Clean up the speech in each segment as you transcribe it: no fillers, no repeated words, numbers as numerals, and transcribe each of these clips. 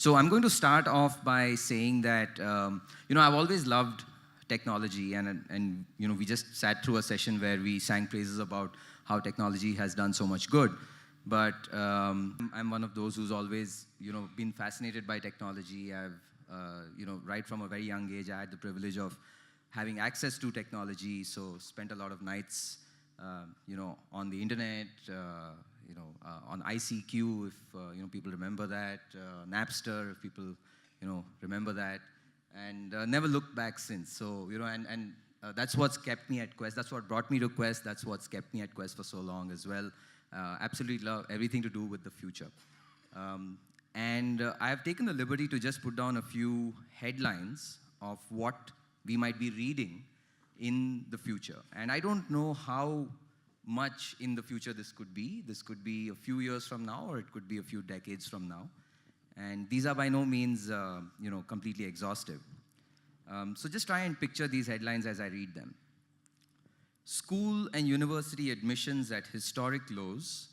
So I'm going to start off by saying that, I've always loved technology, and we just sat through a session where we sang praises about how technology has done so much good. But I'm one of those who's always, been fascinated by technology. I've, right from a very young age, I had the privilege of having access to technology, so spent a lot of nights, on the internet, on ICQ, if people remember that, Napster, if people remember that, and never looked back since. So that's what's kept me at Quest. That's what brought me to Quest. That's what's kept me at Quest for so long as well. Absolutely love everything to do with the future. I have taken the liberty to just put down a few headlines of what we might be reading in the future. And I don't know how much in the future this could be. This could be a few years from now, or it could be a few decades from now. And these are by no means, completely exhaustive. So just try and picture these headlines as I read them. School and university admissions at historic lows.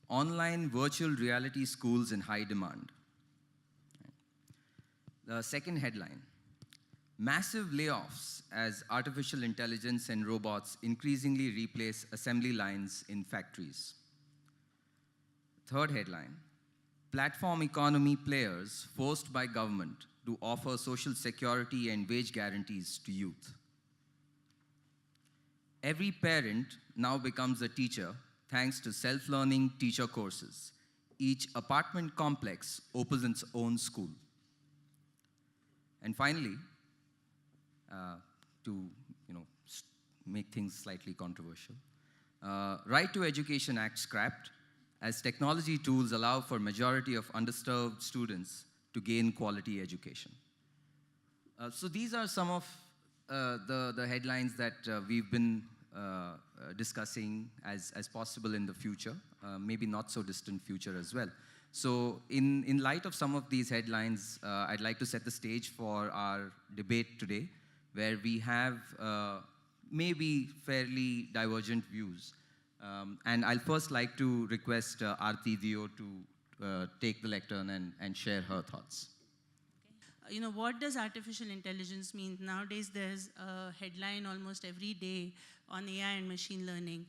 Online virtual reality schools in high demand. The second headline. Massive layoffs as artificial intelligence and robots increasingly replace assembly lines in factories. Third headline. Platform economy players forced by government to offer social security and wage guarantees to youth. Every parent now becomes a teacher thanks to self-learning teacher courses. Each apartment complex opens its own school. And finally, to make things slightly controversial, Right to Education Act scrapped as technology tools allow for majority of underserved students to gain quality education. So these are some of the headlines that we've been discussing as possible in the future, maybe not so distant future as well. So in light of some of these headlines, I'd like to set the stage for our debate today, where we have maybe fairly divergent views. And I'll first like to request Aarti Dio to take the lectern and share her thoughts. What does artificial intelligence mean? Nowadays, there's a headline almost every day on AI and machine learning.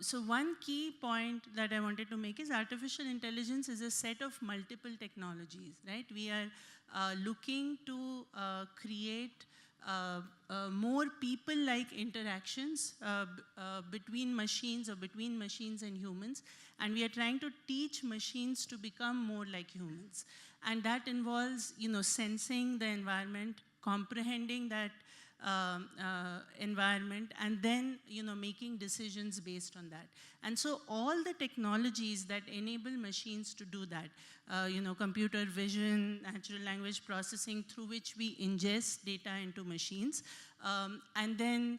So one key point that I wanted to make is artificial intelligence is a set of multiple technologies, right? We are looking to create more people-like interactions between machines or between machines and humans, and we are trying to teach machines to become more like humans. And that involves, sensing the environment, comprehending that environment, and then, making decisions based on that. And so all the technologies that enable machines to do that, computer vision, natural language processing, through which we ingest data into machines, and then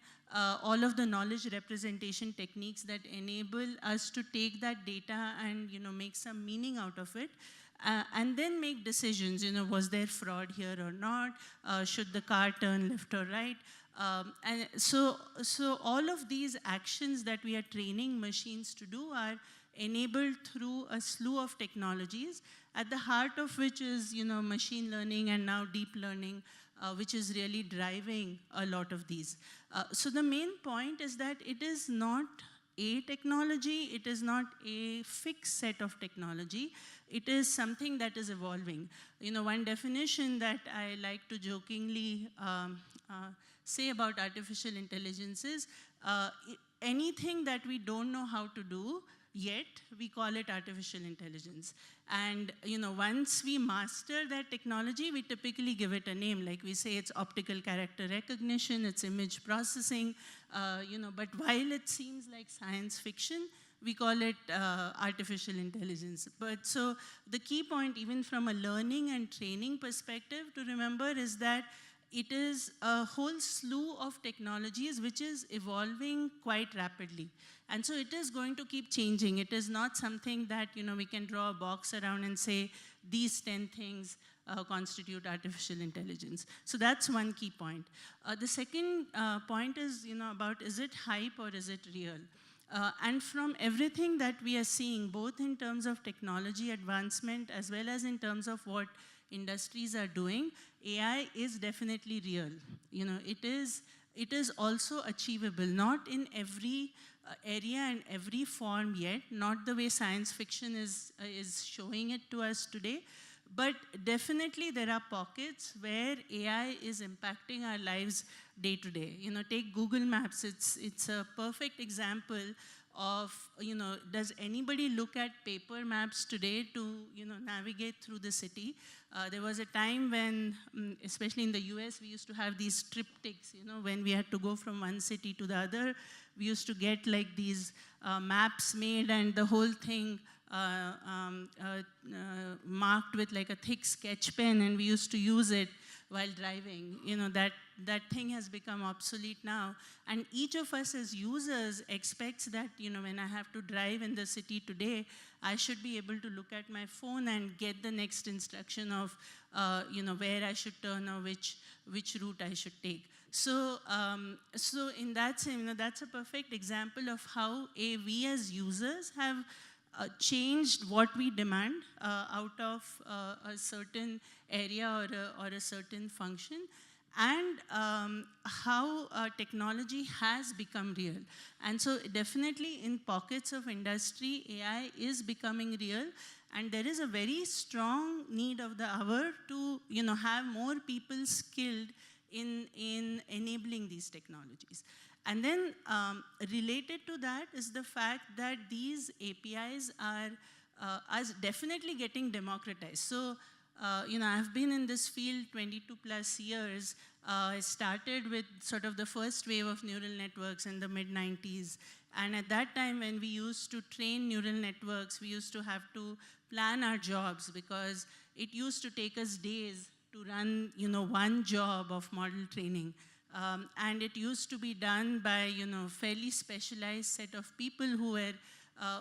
all of the knowledge representation techniques that enable us to take that data and, make some meaning out of it. And then make decisions, was there fraud here or not? Should the car turn left or right? And so all of these actions that we are training machines to do are enabled through a slew of technologies, at the heart of which is, machine learning and now deep learning, which is really driving a lot of these. So the main point is that it is not a technology, it is not a fixed set of technology, it is something that is evolving. One definition that I like to jokingly say about artificial intelligence is anything that we don't know how to do yet, we call it artificial intelligence. And once we master that technology, we typically give it a name. Like we say it's optical character recognition, it's image processing, but while it seems like science fiction, we call it artificial intelligence. But so the key point, even from a learning and training perspective, to remember is that it is a whole slew of technologies which is evolving quite rapidly. And so it is going to keep changing. It is not something that we can draw a box around and say these 10 things constitute artificial intelligence. So that's one key point. The second point is about, is it hype or is it real? And from everything that we are seeing, both in terms of technology advancement as well as in terms of what industries are doing, AI is definitely real. You know, it is also achievable, not in every area and every form yet, not the way science fiction is showing it to us today, but definitely there are pockets where AI is impacting our lives day to day. You know, take Google Maps, it's a perfect example of, you know, does anybody look at paper maps today to, you know, navigate through the city? There was a time when, especially in the US, we used to have these triptychs, you know, when we had to go from one city to the other, we used to get like these maps made and the whole thing marked with like a thick sketch pen, and we used to use it while driving. You know, that thing has become obsolete now. And each of us as users expects that, you know, when I have to drive in the city today, I should be able to look at my phone and get the next instruction of, you know, where I should turn or which route I should take. So, so in that sense, you know, that's a perfect example of how we as users have changed what we demand out of a certain area or a certain function, and how technology has become real. And so definitely in pockets of industry, AI is becoming real, and there is a very strong need of the hour to, you know, have more people skilled in enabling these technologies. And then related to that is the fact that these APIs are definitely getting democratized. So, you know, I've been in this field 22 plus years. I started with sort of the first wave of neural networks in the mid-90s. And at that time, when we used to train neural networks, we used to have to plan our jobs, because it used to take us days to run, you know, one job of model training. And it used to be done by, you know, fairly specialized set of people who were,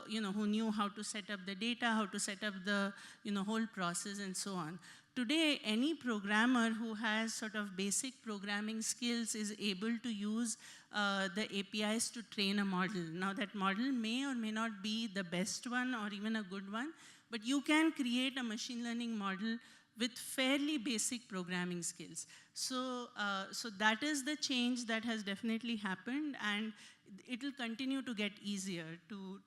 you know, who knew how to set up the data, how to set up the, you know, whole process and so on. Today, any programmer who has sort of basic programming skills is able to use the APIs to train a model. Now, that model may or may not be the best one or even a good one, but you can create a machine learning model with fairly basic programming skills. So, so that is the change that has definitely happened, and it will continue to get easier to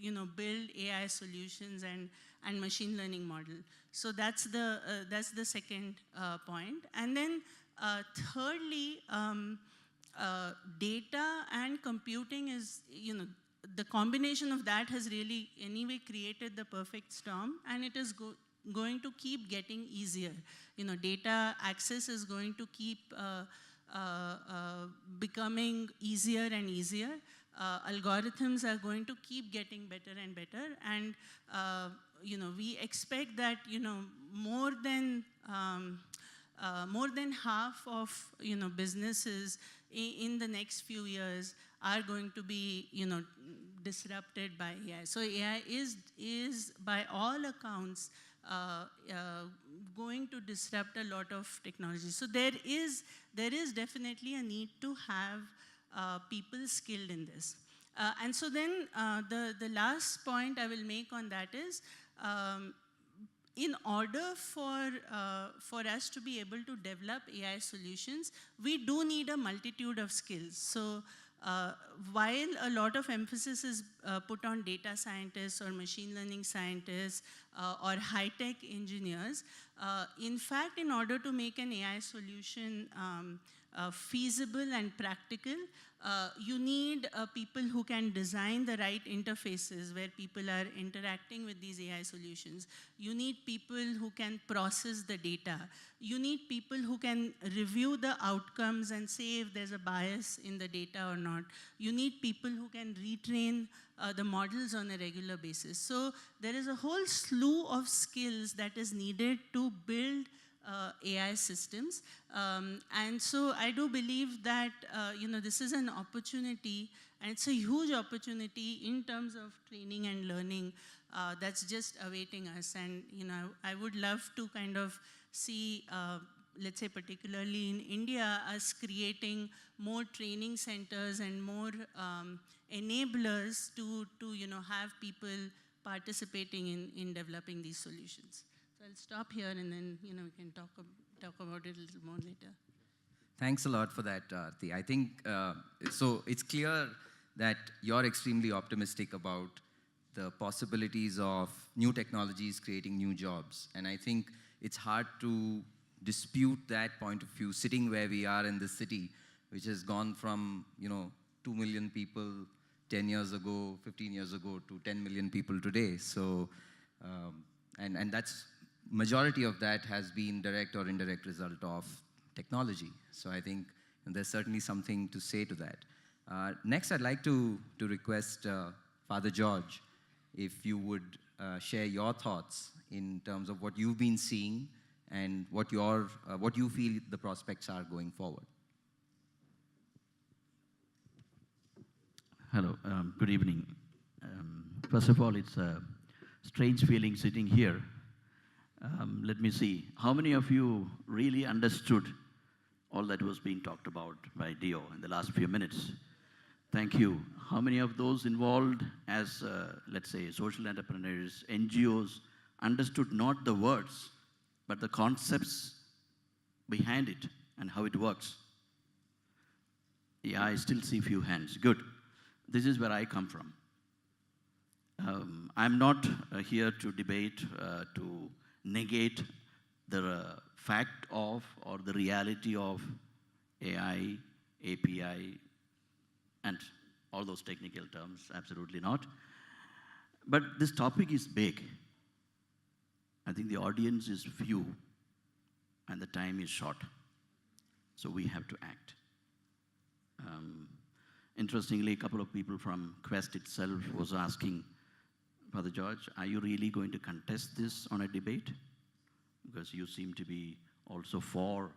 you know, build AI solutions and machine learning model. So that's the second point. And then thirdly, data and computing is, you know, the combination of that has really anyway created the perfect storm, and it is going to keep getting easier. You know, data access is going to keep becoming easier and easier. Algorithms are going to keep getting better and better, and you know, we expect that, you know, more than half of, you know, businesses in the next few years are going to be, you know, disrupted by AI. So AI is by all accounts going to disrupt a lot of technology. So there is definitely a need to have people skilled in this. And so then the last point I will make on that is, in order for us to be able to develop AI solutions, we do need a multitude of skills. So while a lot of emphasis is put on data scientists or machine learning scientists or high-tech engineers, in fact, in order to make an AI solution feasible and practical, you need people who can design the right interfaces where people are interacting with these AI solutions. You need people who can process the data. You need people who can review the outcomes and say if there's a bias in the data or not. You need people who can retrain the models on a regular basis. So there is a whole slew of skills that is needed to build AI systems. And so I do believe that you know, this is an opportunity, and it's a huge opportunity in terms of training and learning that's just awaiting us. And you know, I would love to kind of see, let's say particularly in India, us creating more training centers and more enablers to you know, have people participating in developing these solutions. So I'll stop here and then, we can talk about it a little more later. Thanks a lot for that, Aarti. I think, so it's clear that you're extremely optimistic about the possibilities of new technologies creating new jobs. And I think it's hard to dispute that point of view, sitting where we are in this city, which has gone from, 2 million people 10 years ago, 15 years ago, to 10 million people today. So, and that's, majority of that has been direct or indirect result of technology. So I think there's certainly something to say to that. Next, I'd like to request Father George, if you would share your thoughts in terms of what you've been seeing and what you feel the prospects are going forward. Hello, good evening. First of all, it's a strange feeling sitting here. Let me see, how many of you really understood all that was being talked about by Dio in the last few minutes? Thank you. How many of those involved as, let's say, social entrepreneurs, NGOs, understood not the words, but the concepts behind it and how it works? Yeah, I still see few hands. Good. This is where I come from. I'm not here to debate, to negate the fact of or the reality of AI, API, and all those technical terms, absolutely not. But this topic is big. I think the audience is few and the time is short. So we have to act. Interestingly, a couple of people from Quest itself was asking, Father George, are you really going to contest this on a debate? Because you seem to be also for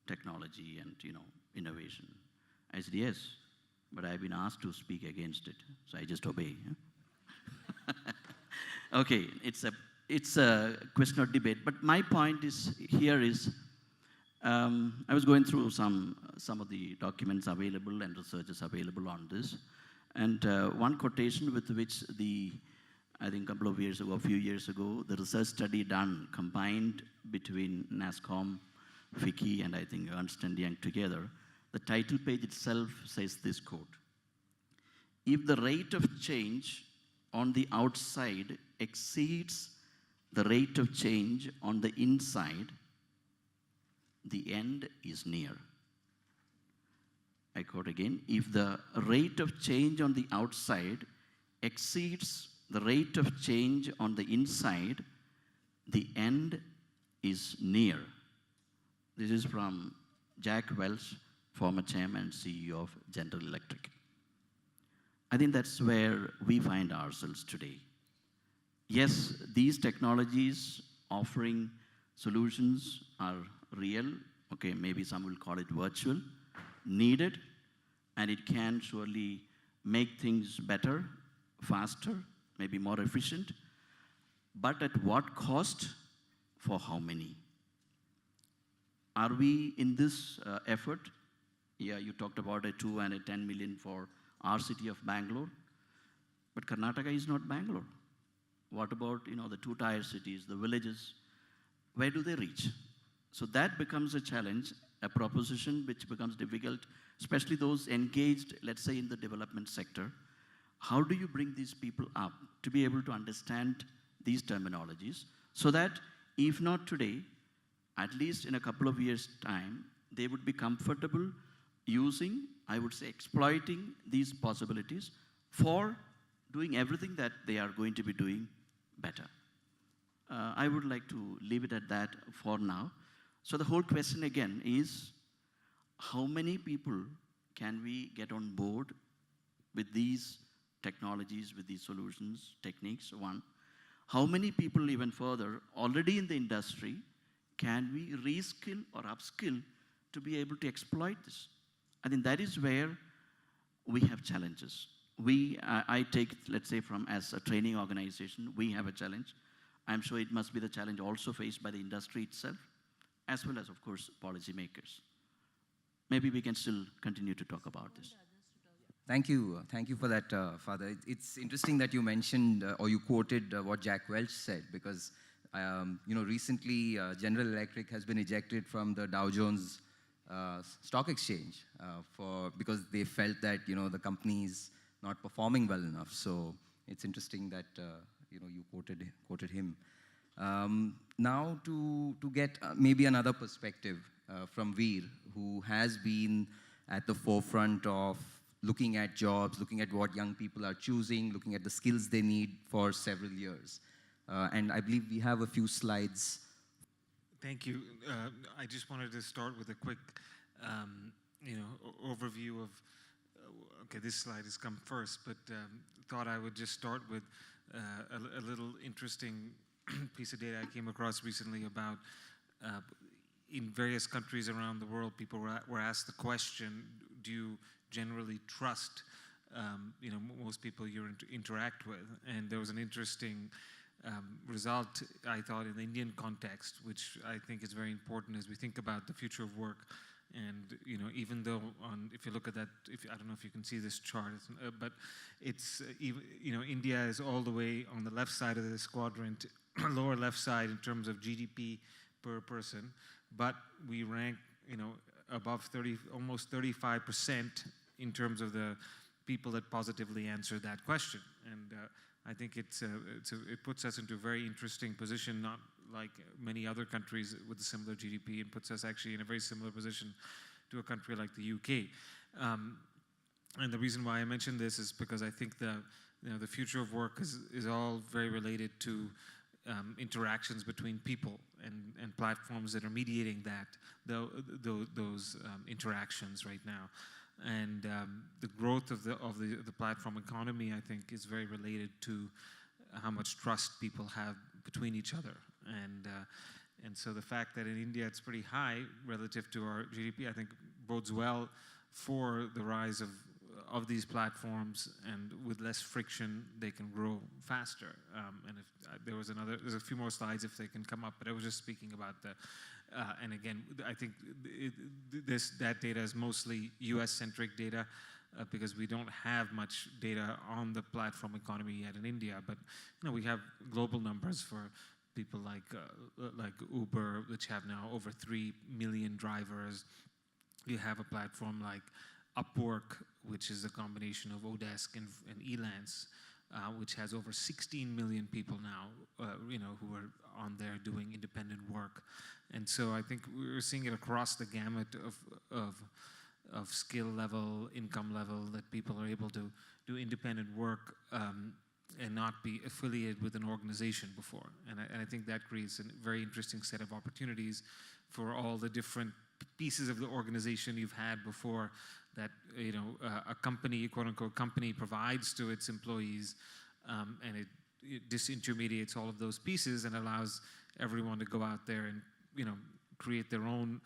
technology and, innovation. I said, yes, but I've been asked to speak against it, so I just obey. Okay, it's a question of debate, but my point is I was going through some of the documents available and researches available on this, and one quotation with which I think a few years ago, the research study done combined between NASCOM, FICCI, and I think Ernst & Young together, the title page itself says this quote: if the rate of change on the outside exceeds the rate of change on the inside, the end is near. I quote again, if the rate of change on the outside exceeds the rate of change on the inside, the end is near. This is from Jack Welch, former chairman and CEO of General Electric. I think that's where we find ourselves today. Yes, these technologies offering solutions are real. Okay, maybe some will call it virtual, needed, and it can surely make things better, faster, maybe more efficient. But at what cost? For how many? Are we in this effort? Yeah, you talked about a 2 and a 10 million for our city of Bangalore, but Karnataka is not Bangalore. What about, the two-tier cities, the villages? Where do they reach? So that becomes a challenge, a proposition which becomes difficult, especially those engaged, let's say, in the development sector. How do you bring these people up to be able to understand these terminologies so that if not today, at least in a couple of years' time, they would be comfortable using, I would say, exploiting these possibilities for doing everything that they are going to be doing better. I would like to leave it at that for now. So the whole question again is, how many people can we get on board with these technologies, with these solutions, techniques, one. How many people even further, already in the industry, can we reskill or upskill to be able to exploit this? I think that is where we have challenges. I take, let's say, as a training organization, we have a challenge. I'm sure it must be the challenge also faced by the industry itself, as well as, of course, policymakers. Maybe we can still continue to talk about this. Thank you for that, Father. It's interesting that you mentioned or you quoted what Jack Welch said, because Recently General Electric has been ejected from the Dow Jones stock exchange because they felt that the company is not performing well enough. So it's interesting that you quoted him. Now to get maybe another perspective from Veer, who has been at the forefront of looking at jobs, looking at what young people are choosing, looking at the skills they need for several years. And I believe we have a few slides. Thank you. I just wanted to start with a quick, overview of. Okay, this slide has come first, but thought I would just start with a little interesting piece of data I came across recently about. In various countries around the world, people were asked the question: do you generally trust, most people you interact with? And there was an interesting result, I thought, in the Indian context, which I think is very important as we think about the future of work. And even though if you look at that, I don't know if you can see this chart, but it's India is all the way on the left side of this quadrant, lower left side in terms of GDP per person, but we rank above 30, almost 35% in terms of the people that positively answered that question. And I think it puts us into a very interesting position, not like many other countries with a similar GDP, and puts us actually in a very similar position to a country like the UK. And the reason why I mention this is because I think the future of work is all very related to interactions between people and platforms that are mediating those interactions right now. And the growth of the platform economy, I think, is very related to how much trust people have between each other. And so the fact that in India it's pretty high relative to our GDP, I think bodes well for the rise of these platforms, and with less friction, they can grow faster. And if there's a few more slides if they can come up, but I was just speaking about and again, I think that data is mostly US-centric data because we don't have much data on the platform economy yet in India. But we have global numbers for people like Uber, which have now over 3 million drivers. You have a platform like Upwork, which is a combination of Odesk and Elance, which has over 16 million people now, who are on there doing independent work. And so I think we're seeing it across the gamut of skill level, income level, that people are able to do independent work and not be affiliated with an organization before. And I think that creates a very interesting set of opportunities for all the different pieces of the organization you've had before that a company, quote unquote company, provides to its employees, and it disintermediates all of those pieces and allows everyone to go out there and create their own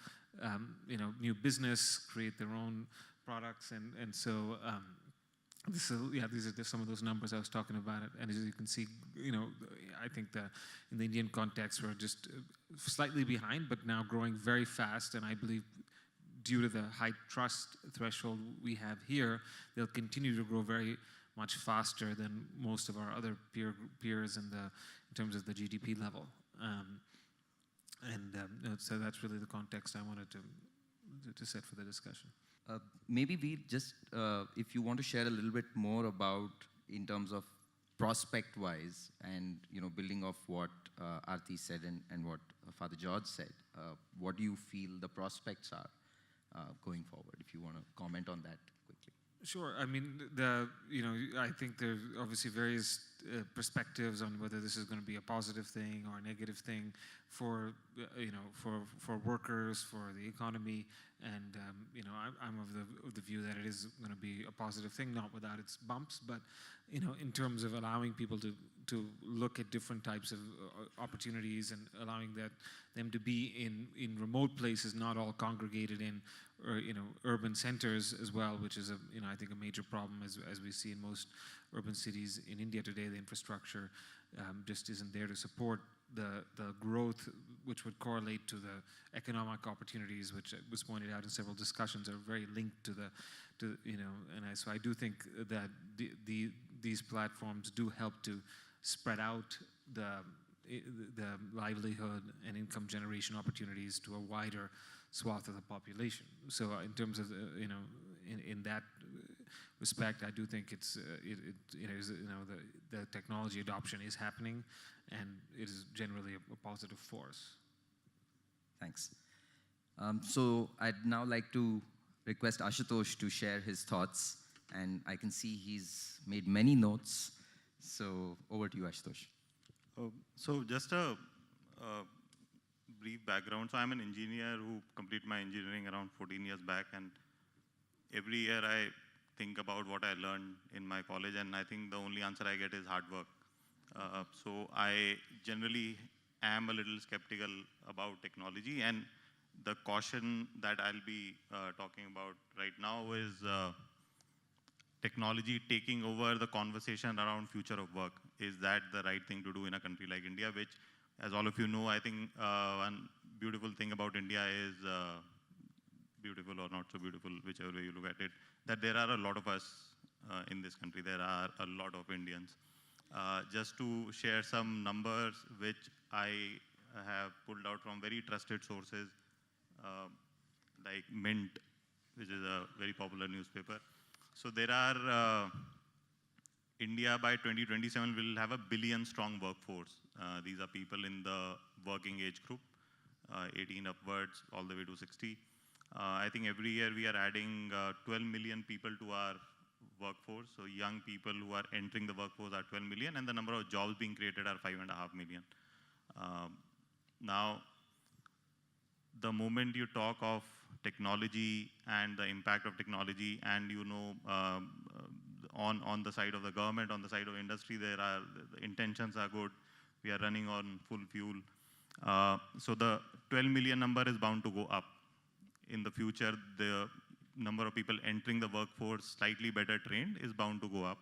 new business, create their own products. And so these are some of those numbers I was talking about. And as you can see, I think in the Indian context we're just slightly behind, but now growing very fast. And I believe due to the high trust threshold we have here, they'll continue to grow very much faster than most of our other peers in terms of the GDP level. So that's really the context I wanted to set for the discussion. Maybe we just, if you want to share a little bit more about, in terms of prospect-wise, and building off what Aarti said and what Father George said, what do you feel the prospects are going forward? If you want to comment on that quickly. Sure. I mean, I think there's obviously various perspectives on whether this is going to be a positive thing or a negative thing for workers, for the economy, and I'm of the view that it is going to be a positive thing, not without its bumps, but in terms of allowing people to look at different types of opportunities and allowing them to be in remote places, not all congregated in urban centers as well, which is I think a major problem as we see in most urban cities in India today. The infrastructure just isn't there to support the growth, which would correlate to the economic opportunities, which was pointed out in several discussions, are very linked to so I do think that these platforms do help to spread out the the livelihood and income generation opportunities to a wider swath of the population. So in terms of in that respect, I do think it's the technology adoption is happening, and it is generally a positive force. Thanks. So I'd now like to request Ashutosh to share his thoughts, and I can see he's made many notes. So over to you, Ashutosh. So just a brief background. So I'm an engineer who completed my engineering around 14 years back, and every year I think about what I learned in my college, and I think the only answer I get is hard work. So I generally am a little skeptical about technology, and the caution that I'll be talking about right now is technology taking over the conversation around future of work. Is that the right thing to do in a country like India, which, as all of you know, I think one beautiful thing about India is, beautiful or not so beautiful, whichever way you look at it, that there are a lot of us in this country. There are a lot of Indians. Just to share some numbers which I have pulled out from very trusted sources, like Mint, which is a very popular newspaper. So there are, India by 2027 will have a billion-strong workforce. These are people in the working age group, 18 upwards, all the way to 60. I think every year we are adding 12 million people to our workforce. So young people who are entering the workforce are 12 million, and the number of jobs being created are 5.5 million. Now, the moment you talk of technology and the impact of technology, and on the side of the government, on the side of industry, the intentions are good. We are running on full fuel. So the 12 million number is bound to go up. In the future, the number of people entering the workforce slightly better trained is bound to go up.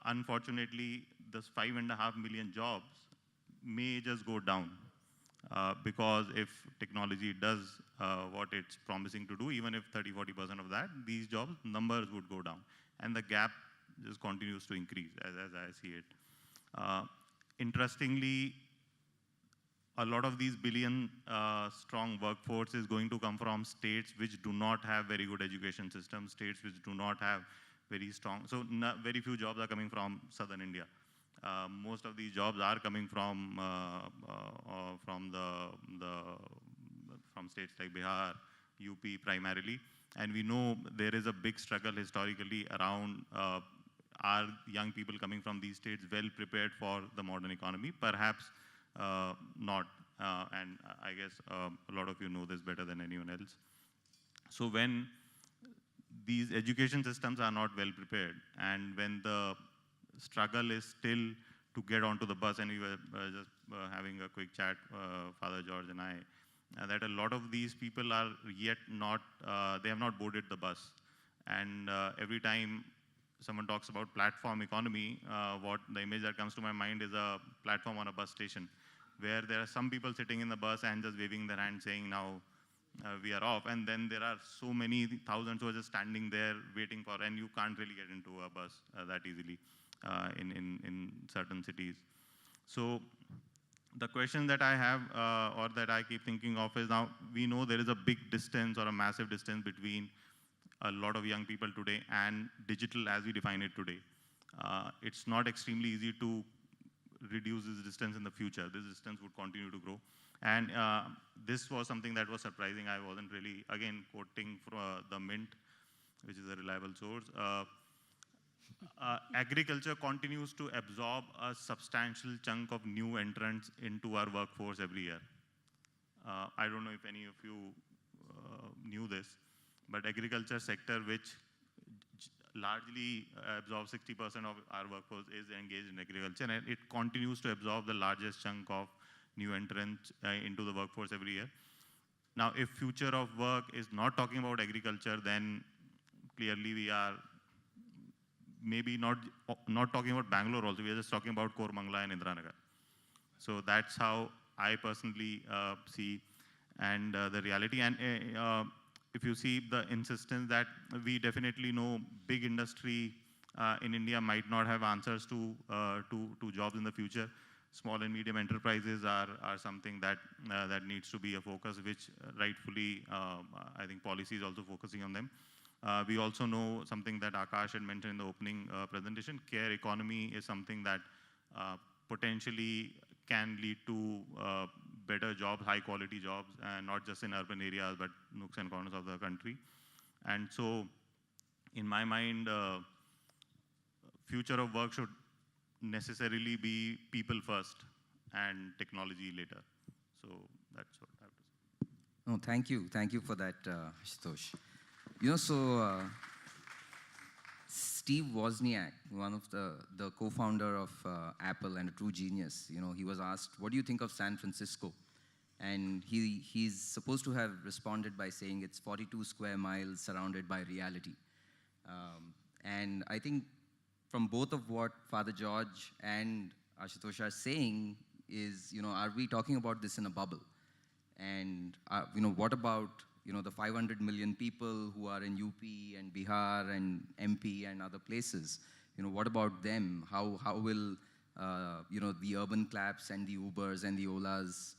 Unfortunately, this 5.5 million jobs may just go down. Because if technology does what it's promising to do, even if 30–40% of that, these jobs numbers would go down, and the gap just continues to increase as I see it. Interestingly, a lot of these billion strong workforce is going to come from states which do not have very good education systems, states which do not have very strong. So very few jobs are coming from southern India. Most of these jobs are coming from states like Bihar, UP primarily, and we know there is a big struggle historically around are young people coming from these states well prepared for the modern economy? Perhaps not, and I guess a lot of you know this better than anyone else. So when these education systems are not well prepared, and when the struggle is still to get onto the bus, and we were just having a quick chat, Father George and I, that a lot of these people are yet not, they have not boarded the bus. And every time someone talks about platform economy, what the image that comes to my mind is a platform on a bus station, where there are some people sitting in the bus and just waving their hand saying, now we are off. And then there are so many thousands who are just standing there waiting for, and you can't really get into a bus that easily in certain cities. So the question that I have, or that I keep thinking of, is now we know there is a big distance or a massive distance between a lot of young people today and digital as we define it today. It's not extremely easy to reduce this distance in the future. This distance would continue to grow. And this was something that was surprising. I wasn't really, again, quoting from the Mint, which is a reliable source. Agriculture continues to absorb a substantial chunk of new entrants into our workforce every year. I don't know if any of you knew this, but agriculture sector, which largely absorbs 60% of our workforce, is engaged in agriculture, and it continues to absorb the largest chunk of new entrants into the workforce every year. Now, if future of work is not talking about agriculture, then clearly we are maybe not talking about Bangalore also, we are just talking about Koramangala and Indiranagar. So that's how I personally see and the reality. And if you see the insistence that we definitely know big industry in India might not have answers to jobs in the future. small and medium enterprises are something that that needs to be a focus, which rightfully I think policy is also focusing on them. We also know something that Akash had mentioned in the opening presentation. Care economy is something that potentially can lead to better jobs, high quality jobs, and not just in urban areas, but nooks and corners of the country. And so, in my mind, future of work should necessarily be people first and technology later. So that's what I have to say. No, thank you for that, Ashutosh. You know, so Steve Wozniak, one of the co-founder of Apple and a true genius, you know, he was asked, what do you think of San Francisco? And he's supposed to have responded by saying it's 42 square miles surrounded by reality. And I think from both of what Father George and Ashutosh are saying is, you know, are we talking about this in a bubble? And, you know, what about, you know, the 500 million people who are in UP and Bihar and MP and other places? You know, what about them? How will, you know, the urban claps and the Ubers and the Olas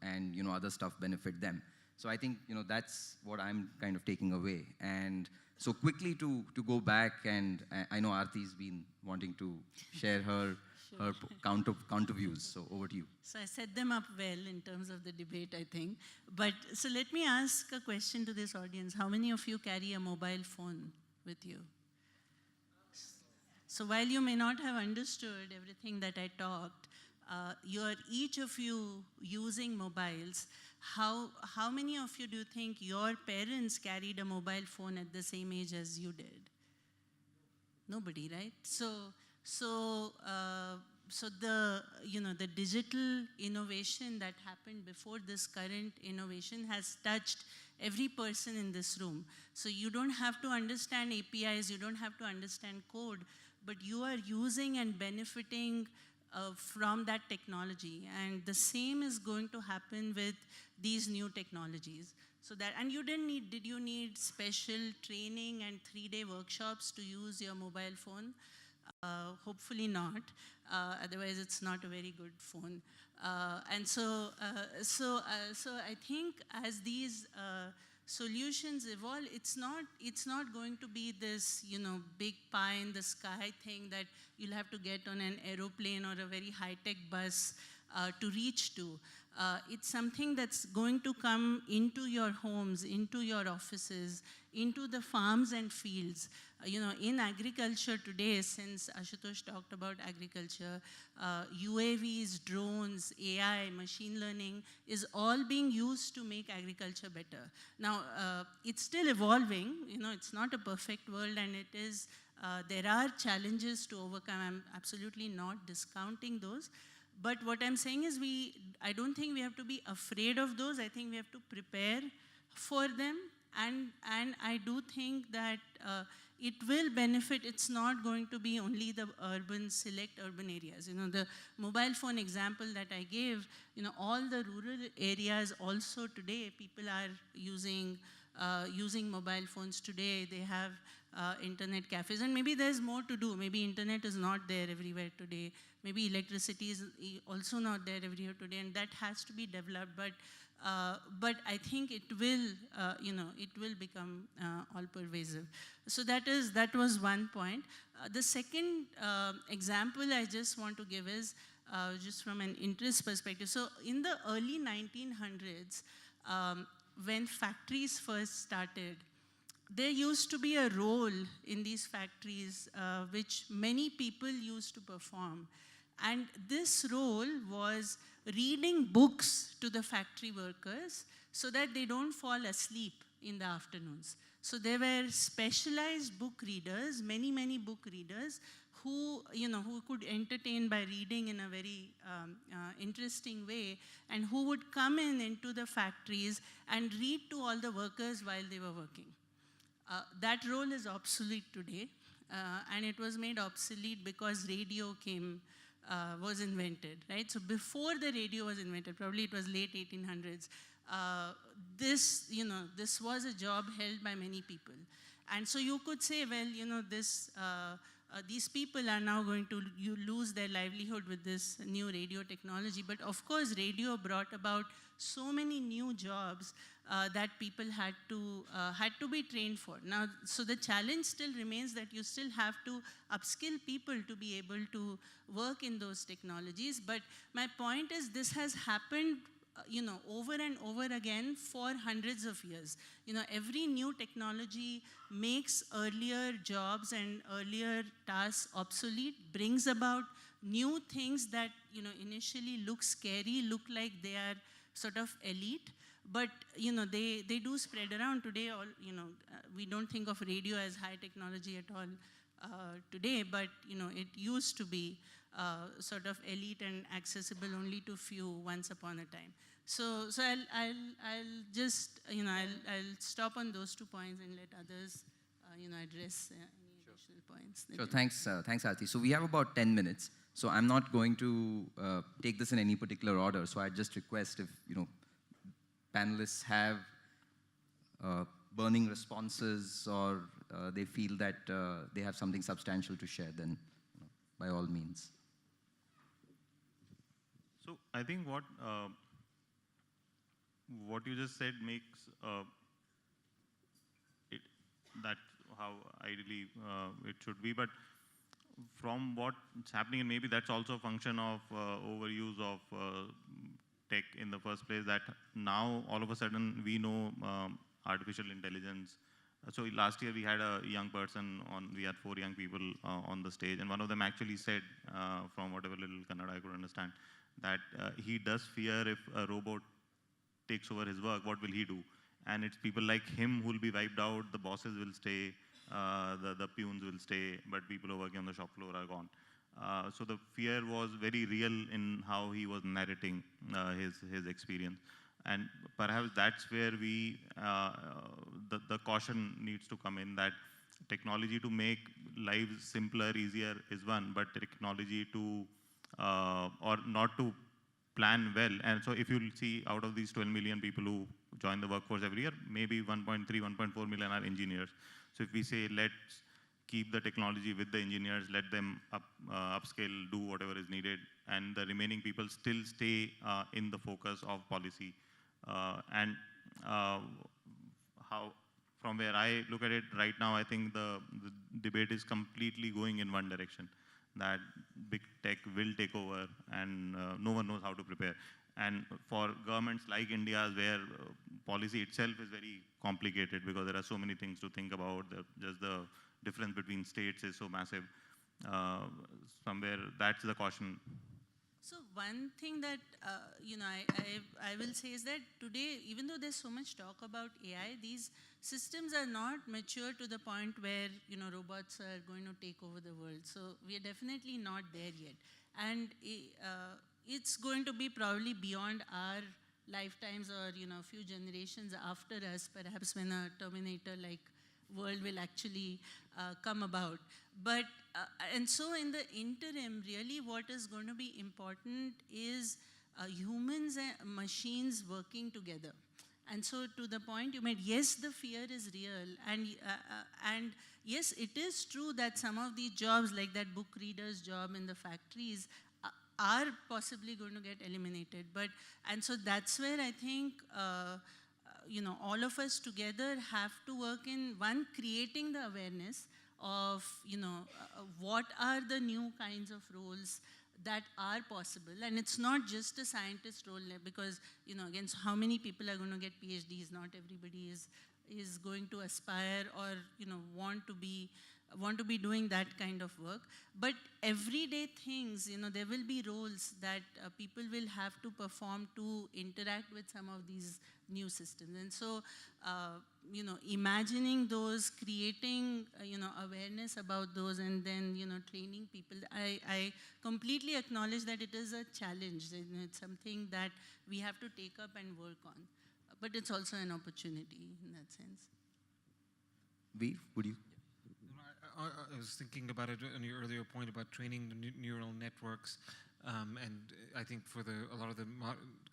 and, you know, other stuff benefit them? So I think, you know, that's what I'm kind of taking away. And so quickly to go back, and I know Aarti's been wanting to share her counter views. So over to you. So I set them up well in terms of the debate, I think. But so let me ask a question to this audience. How many of you carry a mobile phone with you? So while you may not have understood everything that I talked, you're each of you using mobiles. How many of you do you think your parents carried a mobile phone at the same age as you did? Nobody, right? So the, you know, the digital innovation that happened before this current innovation has touched every person in this room. So you don't have to understand APIs, you don't have to understand code, but you are using and benefiting from that technology. And the same is going to happen with these new technologies. So that, and did you need special training and 3-day workshops to use your mobile phone? Hopefully not, otherwise it's not a very good phone. And so I think as these solutions evolve, it's not going to be this, you know, big pie in the sky thing that you'll have to get on an aeroplane or a very high-tech bus to reach to. It's something that's going to come into your homes, into your offices, into the farms and fields. You know, in agriculture today, since Ashutosh talked about agriculture, UAVs, drones, AI, machine learning is all being used to make agriculture better. Now, it's still evolving. You know, it's not a perfect world, and it is, there are challenges to overcome. I'm absolutely not discounting those. But what I'm saying is I don't think we have to be afraid of those. I think we have to prepare for them. And I do think that it will benefit. It's not going to be only the select urban areas. You know, the mobile phone example that I gave, you know, all the rural areas also today, people are using mobile phones today. They have internet cafes, and maybe there's more to do. Maybe internet is not there everywhere today. Maybe electricity is also not there everywhere today, and that has to be developed. But I think it will, you know, it will become all pervasive. So that was one point. The second example I just want to give is just from an interest perspective. So in the early 1900s, when factories first started, there used to be a role in these factories which many people used to perform. And this role was reading books to the factory workers so that they don't fall asleep in the afternoons. So there were specialized book readers, many book readers, who, you know, who could entertain by reading in a very interesting way, and who would come into the factories and read to all the workers while they were working. That role is obsolete today, and it was made obsolete because radio was invented, right? So before the radio was invented, probably it was late 1800s, this was a job held by many people. And so you could say, well, you know, this these people are now going to lose their livelihood with this new radio technology. But of course, radio brought about so many new jobs that people had to be trained for. Now, so the challenge still remains that you still have to upskill people to be able to work in those technologies. But my point is, this has happened over and over again for hundreds of years. Every new technology makes earlier jobs and earlier tasks obsolete, brings about new things that, initially look scary, look like they are sort of elite, but, they do spread around today. We don't think of radio as high technology at all today, but, it used to be sort of elite and accessible only to few once upon a time. So I'll just, I'll stop on those 2 points and let others, address any additional points. Sure, thanks, Aarti. So we have about 10 minutes. So I'm not going to take this in any particular order. So I just request if, panelists have burning responses or they feel that they have something substantial to share, then by all means. So I think what you just said makes that's how ideally it should be. But from what's happening, and maybe that's also a function of overuse of tech in the first place, that now all of a sudden we know artificial intelligence. So last year we had a young person we had 4 young people on the stage, and one of them actually said, from whatever little Kannada I could understand, that he does fear if a robot takes over his work, what will he do? And it's people like him who will be wiped out, the bosses will stay, the peons will stay, but people who are working on the shop floor are gone. So the fear was very real in how he was narrating his experience. And perhaps that's where the caution needs to come in, that technology to make lives simpler, easier is one, but technology to, or not to plan well. And so if you see, out of these 12 million people who join the workforce every year, maybe 1.3, 1.4 million are engineers. So if we say, let's keep the technology with the engineers, let them upscale, do whatever is needed, and the remaining people still stay in the focus of policy. And how, from where I look at it right now, I think the debate is completely going in one direction, that big tech will take over and no one knows how to prepare. And for governments like India's, where policy itself is very complicated because there are so many things to think about, just the difference between states is so massive, somewhere that's the caution. So one thing that, I will say is that today, even though there's so much talk about AI, these systems are not mature to the point where, robots are going to take over the world. So we are definitely not there yet. And it's going to be probably beyond our lifetimes or, a few generations after us, perhaps, when a Terminator-like world will actually come about. But, and so in the interim, really what is going to be important is humans and machines working together. And so to the point you made, yes, the fear is real. And yes, it is true that some of these jobs, like that book reader's job in the factories, are possibly going to get eliminated. And so that's where I think, all of us together have to work in, one, creating the awareness of, what are the new kinds of roles that are possible. And it's not just a scientist role, because, again, so how many people are going to get PhDs? Not everybody is going to aspire or, want to be doing that kind of work. But everyday things, there will be roles that people will have to perform to interact with some of these new systems. And so, imagining those, creating, awareness about those, and then, training people, I completely acknowledge that it is a challenge. It's something that we have to take up and work on. But it's also an opportunity in that sense. Veer, would you? I was thinking about it on your earlier point about training the neural networks, and I think for a lot of the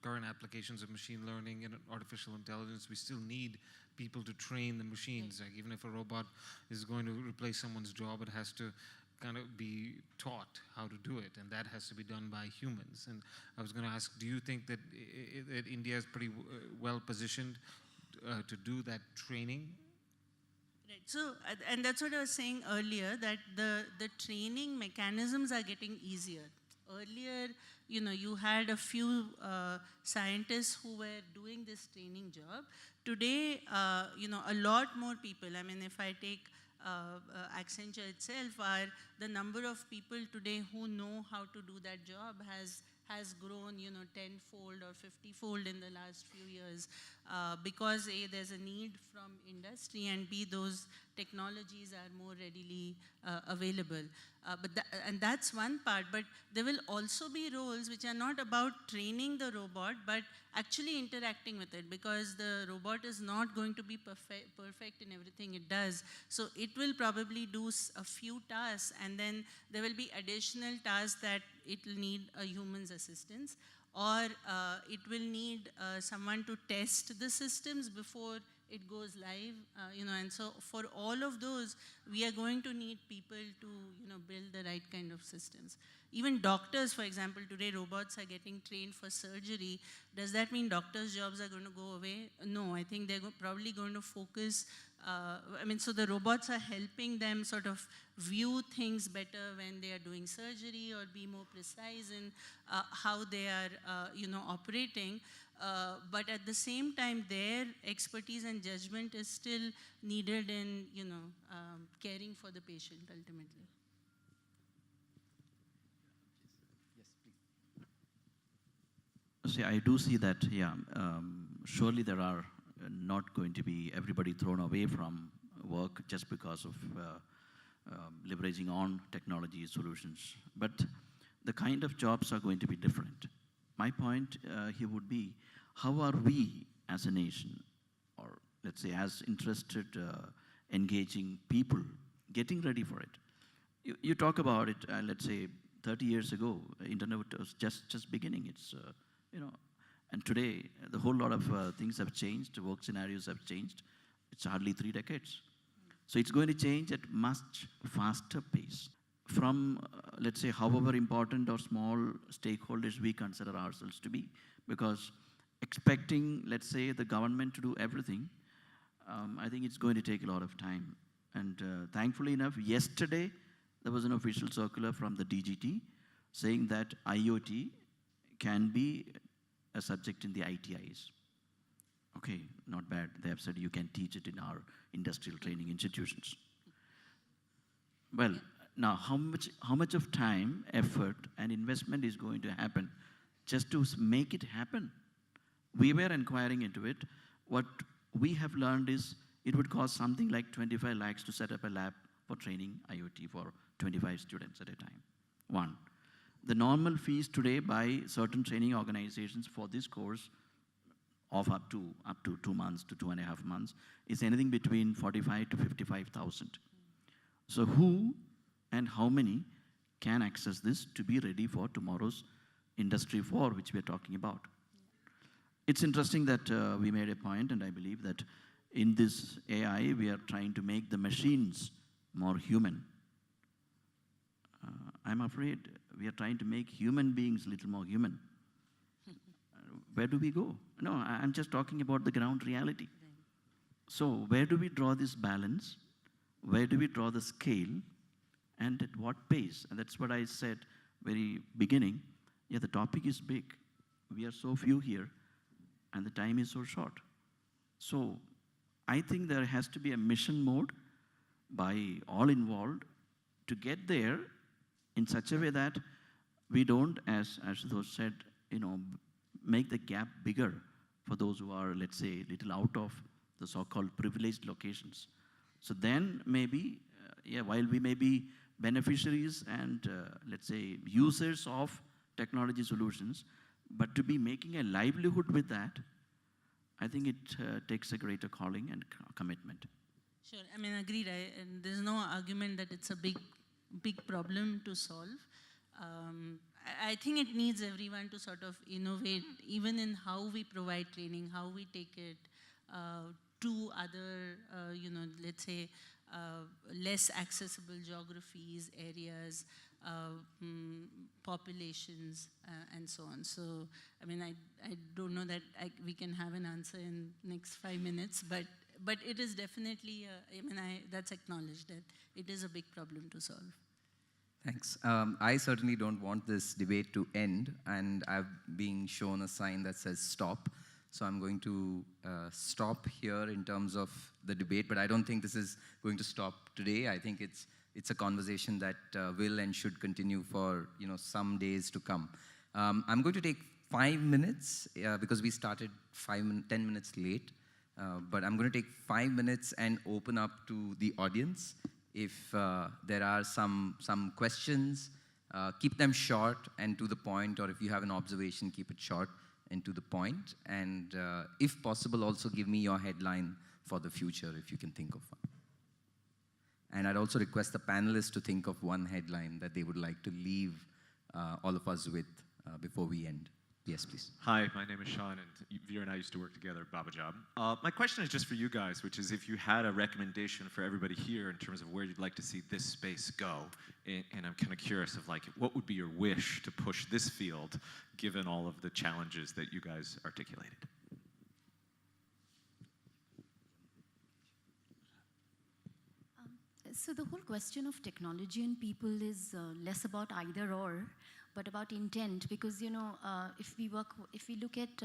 current applications of machine learning and artificial intelligence, we still need people to train the machines. Like even if a robot is going to replace someone's job, it has to kind of be taught how to do it, and that has to be done by humans. And I was going to ask, do you think that, that India is pretty well positioned to do that training? Right. So, and that's what I was saying earlier, that the training mechanisms are getting easier. Earlier, you had a few scientists who were doing this training job. Today, a lot more people. I mean, if I take Accenture itself, the number of people today who know how to do that job has grown, tenfold or 50-fold in the last few years, because A, there's a need from industry, and B, those technologies are more readily available. And that's one part, but there will also be roles which are not about training the robot, but actually interacting with it, because the robot is not going to be perfect in everything it does. So it will probably do a few tasks, and then there will be additional tasks that it will need a human's assistance, or it will need someone to test the systems before it goes live, and so for all of those, we are going to need people to, build the right kind of systems. Even doctors, for example, today robots are getting trained for surgery. Does that mean doctors' jobs are going to go away? No, I think they're probably going to focus, so the robots are helping them sort of view things better when they are doing surgery, or be more precise in how they are, operating. But at the same time, their expertise and judgment is still needed in, caring for the patient ultimately. See, I do see that, yeah, surely there are not going to be everybody thrown away from work just because of leveraging on technology solutions. But the kind of jobs are going to be different. My point here would be, how are we as a nation, or let's say as interested, engaging people, getting ready for it? You talk about it, let's say 30 years ago, internet was just beginning. It's, and today the whole lot of things have changed, work scenarios have changed. It's hardly 3 decades. So it's going to change at much faster pace. From, let's say, however important or small stakeholders we consider ourselves to be, because expecting, let's say, the government to do everything, I think it's going to take a lot of time. And thankfully enough, yesterday there was an official circular from the DGT saying that IoT can be a subject in the ITIs. Okay, not bad. They have said you can teach it in our industrial training institutions. Well, now how much of time, effort, and investment is going to happen just to make it happen? We were inquiring into it. What we have learned is it would cost something like 25 lakhs to set up a lab for training IoT for 25 students at a time. One. The normal fees today by certain training organizations for this course of up to 2 months to 2.5 months is anything between 45 to 55,000. So who and how many can access this to be ready for tomorrow's Industry 4, which we're talking about? It's interesting that we made a point, and I believe that in this AI, we are trying to make the machines more human. I'm afraid we are trying to make human beings a little more human. Where do we go? No, I'm just talking about the ground reality. So where do we draw this balance? Where do we draw the scale? And at what pace? And that's what I said very beginning. Yeah, the topic is big. We are so few here, and the time is so short. So I think there has to be a mission mode by all involved to get there in such a way that we don't, as those said, make the gap bigger for those who are, let's say, a little out of the so-called privileged locations. So then maybe, while we may be beneficiaries and, let's say, users of technology solutions, but to be making a livelihood with that, I think it takes a greater calling and commitment. Sure, agreed. And there's no argument that it's a big problem to solve. I think it needs everyone to sort of innovate, even in how we provide training, how we take it to other, let's say, less accessible geographies, areas, populations, and so on. So, I mean, I don't know that we can have an answer in next 5 minutes, but it is definitely, that's acknowledged that it is a big problem to solve. Thanks. I certainly don't want this debate to end, and I've been shown a sign that says stop. So I'm going to stop here in terms of the debate, but I don't think this is going to stop today. I think it's a conversation that will and should continue for some days to come. I'm going to take 5 minutes because we started 10 minutes late, but I'm going to take 5 minutes and open up to the audience. If there are some questions, keep them short and to the point, or if you have an observation, keep it short and to the point. And if possible, also give me your headline for the future, if you can think of one. And I'd also request the panelists to think of one headline that they would like to leave all of us with before we end. Yes, please. Hi, my name is Sean, and Veer and I used to work together at Babajob. My question is just for you guys, which is if you had a recommendation for everybody here in terms of where you'd like to see this space go, and I'm kind of curious of like, what would be your wish to push this field, given all of the challenges that you guys articulated? So the whole question of technology and people is less about either or, but about intent, because if we look at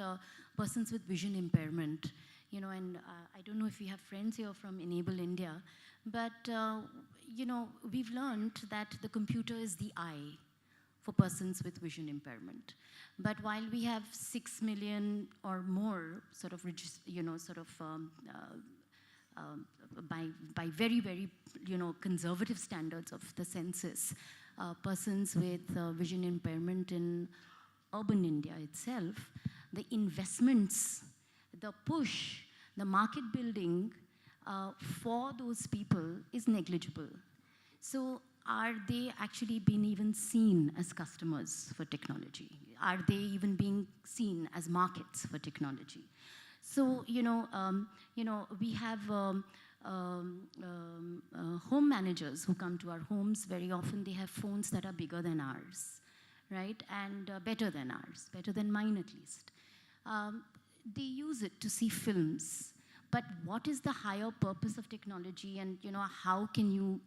persons with vision impairment, and I don't know if we have friends here from Enable India, but we've learned that the computer is the eye for persons with vision impairment. But while we have 6 million or more by very, very conservative standards of the census, persons with vision impairment in urban India itself, the investments, the push, the market building for those people is negligible. So are they actually being even seen as customers for technology? Are they even being seen as markets for technology? So, we have home managers who come to our homes. Very often they have phones that are bigger than ours, right? And better than ours, better than mine at least. They use it to see films. But what is the higher purpose of technology, and how can you...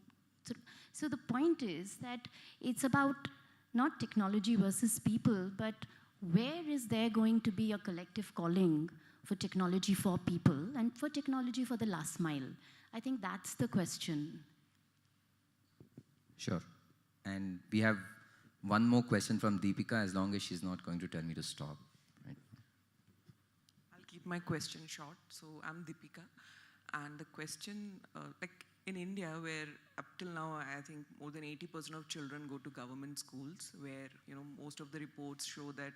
So the point is that it's about not technology versus people, but where is there going to be a collective calling for technology for people and for technology for the last mile? I think that's the question. Sure. And we have one more question from Deepika, as long as she's not going to tell me to stop. Right? I'll keep my question short. So I'm Deepika. And the question, in India, where up till now, I think more than 80% of children go to government schools, where most of the reports show that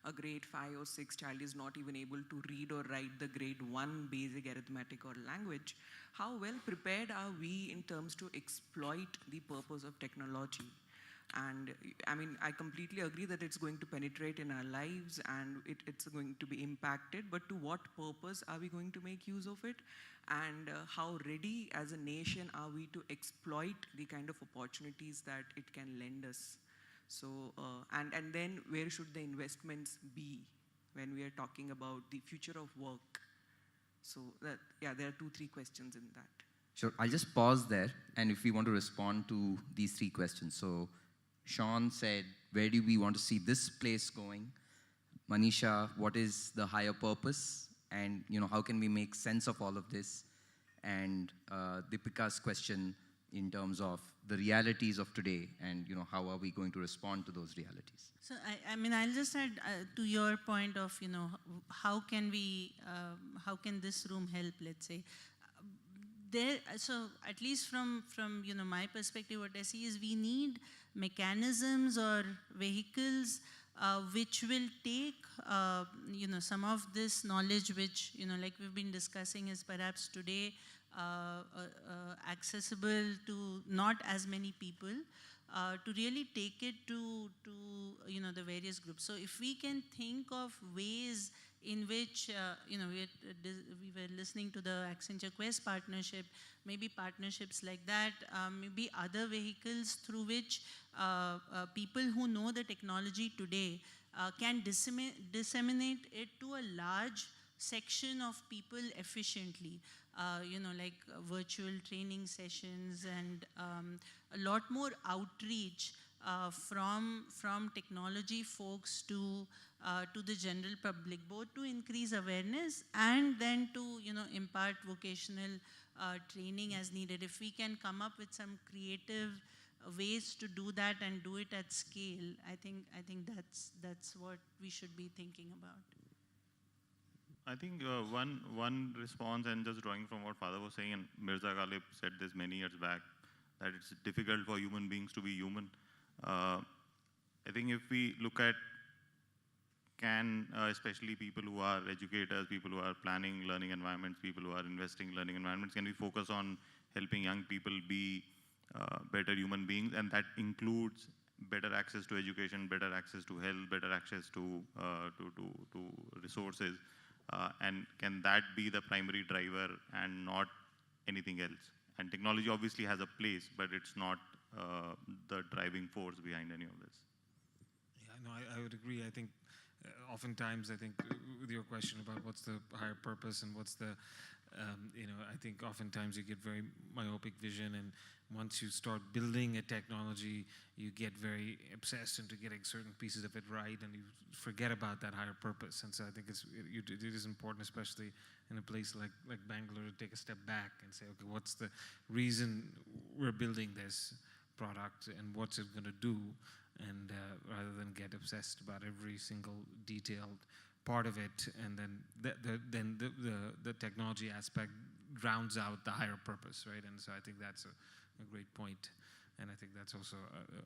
a grade 5 or 6 child is not even able to read or write the grade 1 basic arithmetic or language. How well prepared are we in terms to exploit the purpose of technology? And I completely agree that it's going to penetrate in our lives and it's going to be impacted, but to what purpose are we going to make use of it? And how ready as a nation are we to exploit the kind of opportunities that it can lend us? So, and then where should the investments be when we are talking about the future of work? So there are 2-3 questions in that. Sure, I'll just pause there, and if we want to respond to these 3 questions. So Sean said, where do we want to see this place going? Manisha, what is the higher purpose? And how can we make sense of all of this? And Deepika's question in terms of the realities of today and how are we going to respond to those realities? So I'll just add to your point of how can this room help, let's say. So at least from my perspective, what I see is we need mechanisms or vehicles which will take some of this knowledge which like we've been discussing is perhaps today accessible to not as many people, to really take it to the various groups. So if we can think of ways in which, we were listening to the Accenture Quest partnership, maybe partnerships like that, maybe other vehicles through which people who know the technology today can disseminate it to a large section of people efficiently, like virtual training sessions and a lot more outreach from technology folks to the general public, both to increase awareness and then to impart vocational training as needed. If we can come up with some creative ways to do that and do it at scale, I think that's what we should be thinking about. I think one response, and just drawing from what Father was saying, and Mirza Ghalib said this many years back, that it's difficult for human beings to be human. I think if we look at especially people who are educators, people who are planning learning environments, people who are investing in learning environments, can we focus on helping young people be better human beings? And that includes better access to education, better access to health, better access to resources. And can that be the primary driver and not anything else? And technology obviously has a place, but it's not the driving force behind any of this. Yeah, no, I would agree. I think oftentimes, with your question about what's the higher purpose and what's the, I think oftentimes you get very myopic vision, and once you start building a technology, you get very obsessed into getting certain pieces of it right, and you forget about that higher purpose. And so I think it is important, especially in a place like Bangalore, to take a step back and say, okay, what's the reason we're building this product and what's it going to do? And rather than get obsessed about every single detailed part of it, and then the technology aspect drowns out the higher purpose, right? And so I think that's a great point. And I think that's also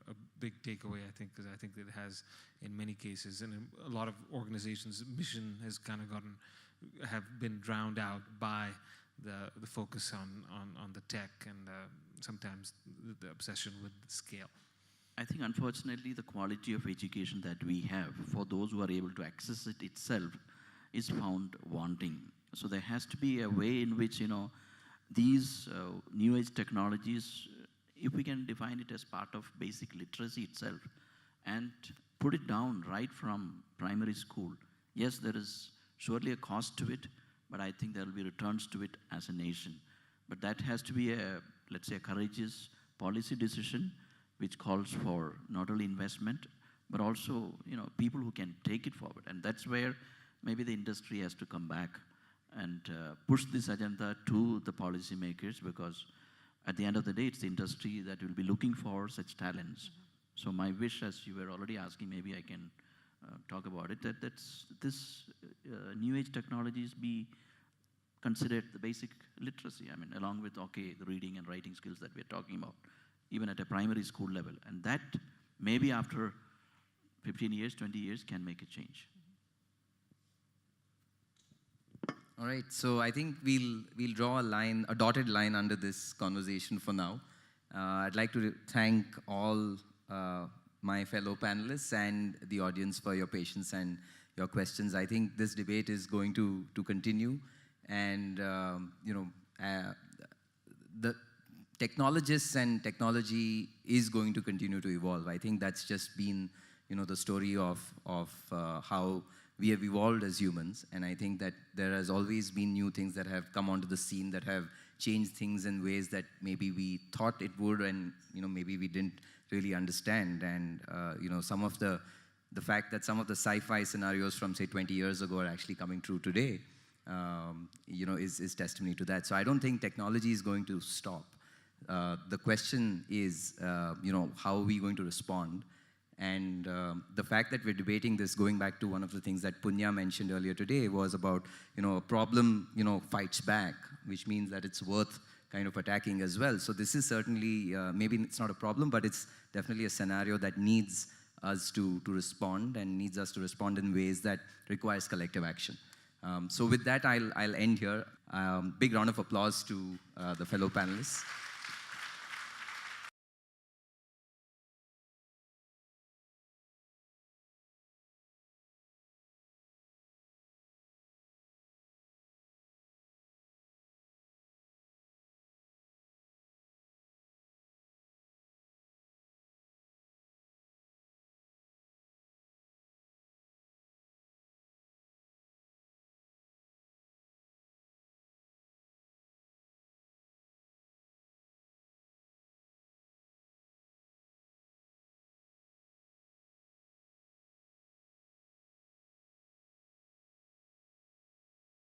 a big takeaway, I think, because I think it has, in many cases, and in a lot of organizations, mission has kind of have been drowned out by the focus on the tech and sometimes the obsession with scale. I think, unfortunately, the quality of education that we have for those who are able to access it itself is found wanting. So there has to be a way in which, these new age technologies, if we can define it as part of basic literacy itself and put it down right from primary school. Yes, there is surely a cost to it, but I think there will be returns to it as a nation. But that has to be let's say, a courageous policy decision which calls for not only investment, but also, people who can take it forward. And that's where maybe the industry has to come back and push this agenda to the policymakers, because at the end of the day, it's the industry that will be looking for such talents. Mm-hmm. So my wish, as you were already asking, maybe I can talk about it, that this new age technologies be considered the basic literacy. I mean, along with, the reading and writing skills that we're talking about, even at a primary school level. And that maybe after 15 years, 20 years can make a change. All right, so I think we'll draw a dotted line under this conversation for now. I'd like to thank all my fellow panelists and the audience for your patience and your questions. I think this debate is going to continue, and the technologists and technology is going to continue to evolve. I think that's just been, the story of how we have evolved as humans, and I think that there has always been new things that have come onto the scene that have changed things in ways that maybe we thought it would, and maybe we didn't really understand. And some of the fact that some of the sci-fi scenarios from, say, 20 years ago are actually coming true today, is testimony to that. So I don't think technology is going to stop. The question is, how are we going to respond? And the fact that we're debating this, going back to one of the things that Punya mentioned earlier today, was about, a problem, fights back, which means that it's worth kind of attacking as well. So this is certainly, maybe it's not a problem, but it's definitely a scenario that needs us to respond, and needs us to respond in ways that requires collective action. So with that, I'll end here. Big round of applause to the fellow panelists.